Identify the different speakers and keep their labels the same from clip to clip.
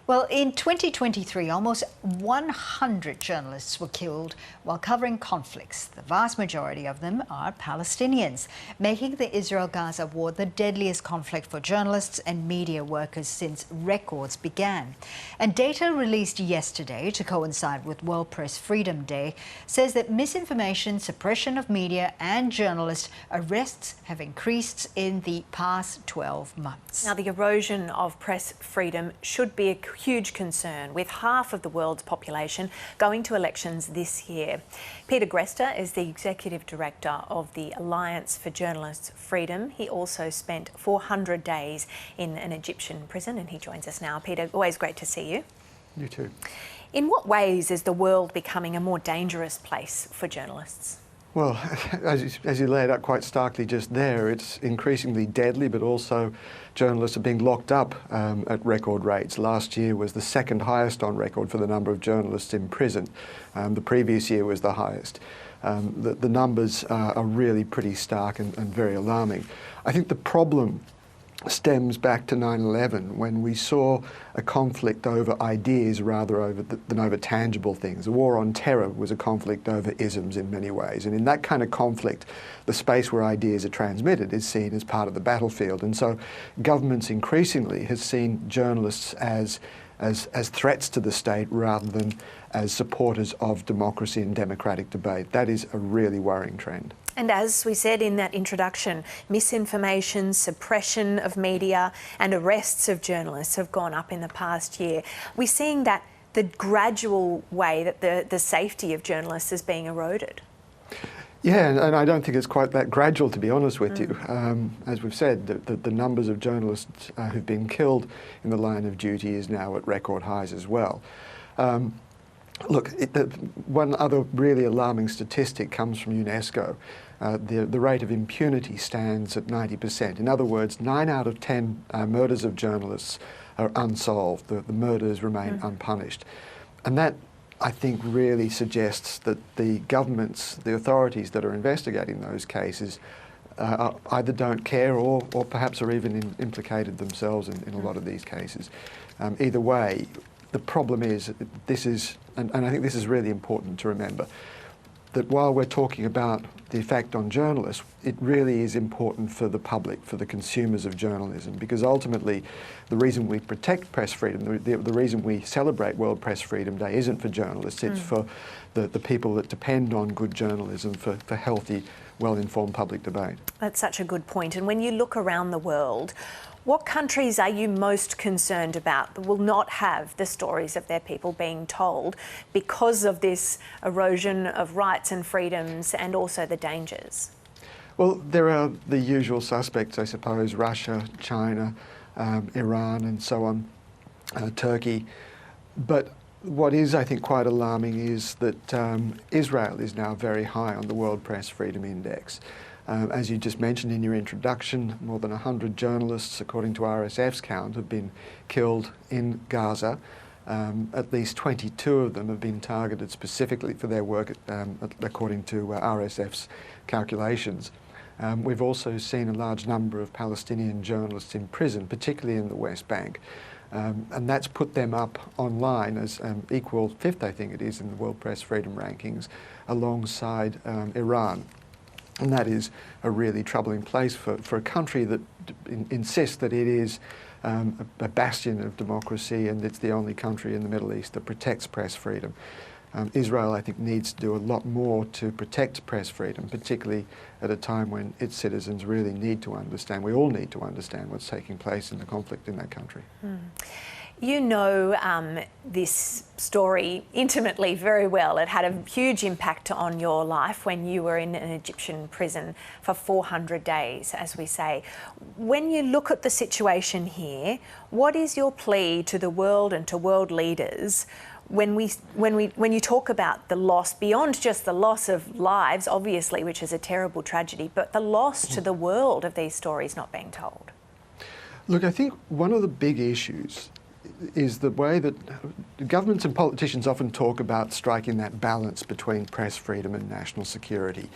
Speaker 1: Well, in 2023, almost 100 journalists were killed while covering conflicts. The vast majority of them are Palestinians, making the Israel-Gaza war the deadliest conflict for journalists and media workers since records began. And data released yesterday to coincide with World Press Freedom Day says that misinformation, suppression of media and journalist arrests have increased in the past 12 months.
Speaker 2: Now, the erosion of press freedom should be a huge concern, with half of the world's population going to elections this year. Peter Greste is the Executive Director of the Alliance for Journalists' Freedom. He also spent 400 days in an Egyptian prison, and he joins us now. Peter, always great to see you.
Speaker 3: You too.
Speaker 2: In what ways is the world becoming a more dangerous place for journalists?
Speaker 3: Well, as you laid out quite starkly just there, it's increasingly deadly, but also journalists are being locked up at record rates. Last year was the second highest on record for the number of journalists in prison. The previous year was the highest. The numbers are really pretty stark and very alarming. I think the problem stems back to 9/11, when we saw a conflict over ideas rather than over tangible things. The war on terror was a conflict over isms in many ways, and in that kind of conflict, the space where ideas are transmitted is seen as part of the battlefield. And so governments increasingly have seen journalists as threats to the state rather than as supporters of democracy and democratic debate. That is a really worrying trend.
Speaker 2: And as we said in that introduction, misinformation, suppression of media and arrests of journalists have gone up in the past year. We're seeing that the gradual way that the safety of journalists is being eroded.
Speaker 3: Yeah, and I don't think it's quite that gradual, to be honest with you. As we've said, the numbers of journalists who've been killed in the line of duty is now at record highs as well. Look, one other really alarming statistic comes from UNESCO. The rate of impunity stands at 90%. In other words, 9 out of 10 murders of journalists are unsolved. The murders remain unpunished. And that, I think, really suggests that the governments, the authorities that are investigating those cases either don't care or perhaps are even implicated themselves in a lot of these cases. Either way, the problem is, and I think this is really important to remember, that while we're talking about the effect on journalists, it really is important for the public, for the consumers of journalism, because ultimately the reason we protect press freedom, the reason we celebrate World Press Freedom Day isn't for journalists, it's for the people that depend on good journalism for healthy, well-informed public debate.
Speaker 2: That's such a good point. And when you look around the world, what countries are you most concerned about that will not have the stories of their people being told because of this erosion of rights and freedoms and also the dangers?
Speaker 3: Well, there are the usual suspects, I suppose: Russia, China, Iran and so on, Turkey. But what is, I think, quite alarming is that Israel is now very high on the World Press Freedom Index. As you just mentioned in your introduction, more than 100 journalists, according to RSF's count, have been killed in Gaza. At least 22 of them have been targeted specifically for their work, according to RSF's calculations. We've also seen a large number of Palestinian journalists in prison, particularly in the West Bank. And that's put them up online as equal fifth, I think it is, in the World Press Freedom Rankings, alongside Iran. And that is a really troubling place for a country that insists that it is a bastion of democracy, and it's the only country in the Middle East that protects press freedom. Israel, I think, needs to do a lot more to protect press freedom, particularly at a time when its citizens really need to understand, we all need to understand what's taking place in the conflict in that country.
Speaker 2: You know this story intimately very well. It had a huge impact on your life when you were in an Egyptian prison for 400 days, as we say. When you look at the situation here, what is your plea to the world and to world leaders when you talk about the loss, beyond just the loss of lives, obviously, which is a terrible tragedy, but the loss to the world of these stories not being told?
Speaker 3: Look, I think one of the big issues is the way that governments and politicians often talk about striking that balance between press freedom and national security.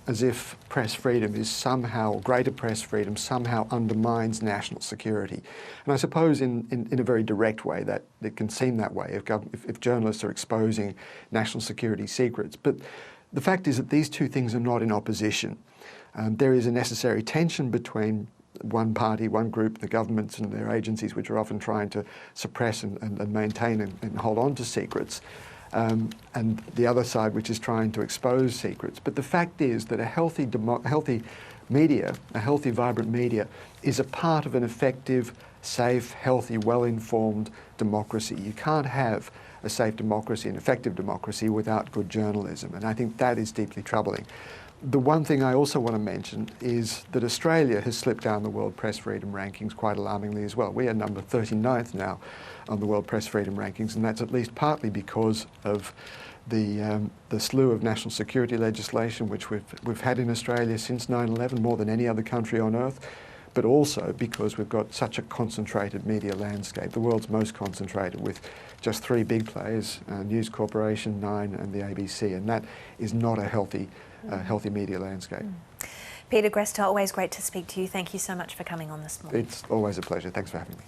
Speaker 3: as if press freedom is somehow, greater press freedom somehow undermines national security. And I suppose in a very direct way that it can seem that way if journalists are exposing national security secrets. But the fact is that these two things are not in opposition. There is a necessary tension between one party, one group, the governments and their agencies, which are often trying to suppress and maintain and hold on to secrets, and the other side, which is trying to expose secrets. But the fact is that a healthy media, a healthy, vibrant media, is a part of an effective, safe, healthy, well-informed democracy. You can't have a safe democracy, an effective democracy, without good journalism, and I think that is deeply troubling. The one thing I also want to mention is that Australia has slipped down the World Press Freedom Rankings quite alarmingly as well. We are number 39th now on the World Press Freedom Rankings, and that's at least partly because of the slew of national security legislation which we've had in Australia since 9/11, more than any other country on earth, but also because we've got such a concentrated media landscape, the world's most concentrated, with just three big players, News Corporation, Nine and the ABC, and that is not a healthy media landscape.
Speaker 2: Peter Greste, always great to speak to you. Thank you so much for coming on this morning.
Speaker 3: It's always a pleasure. Thanks for having me.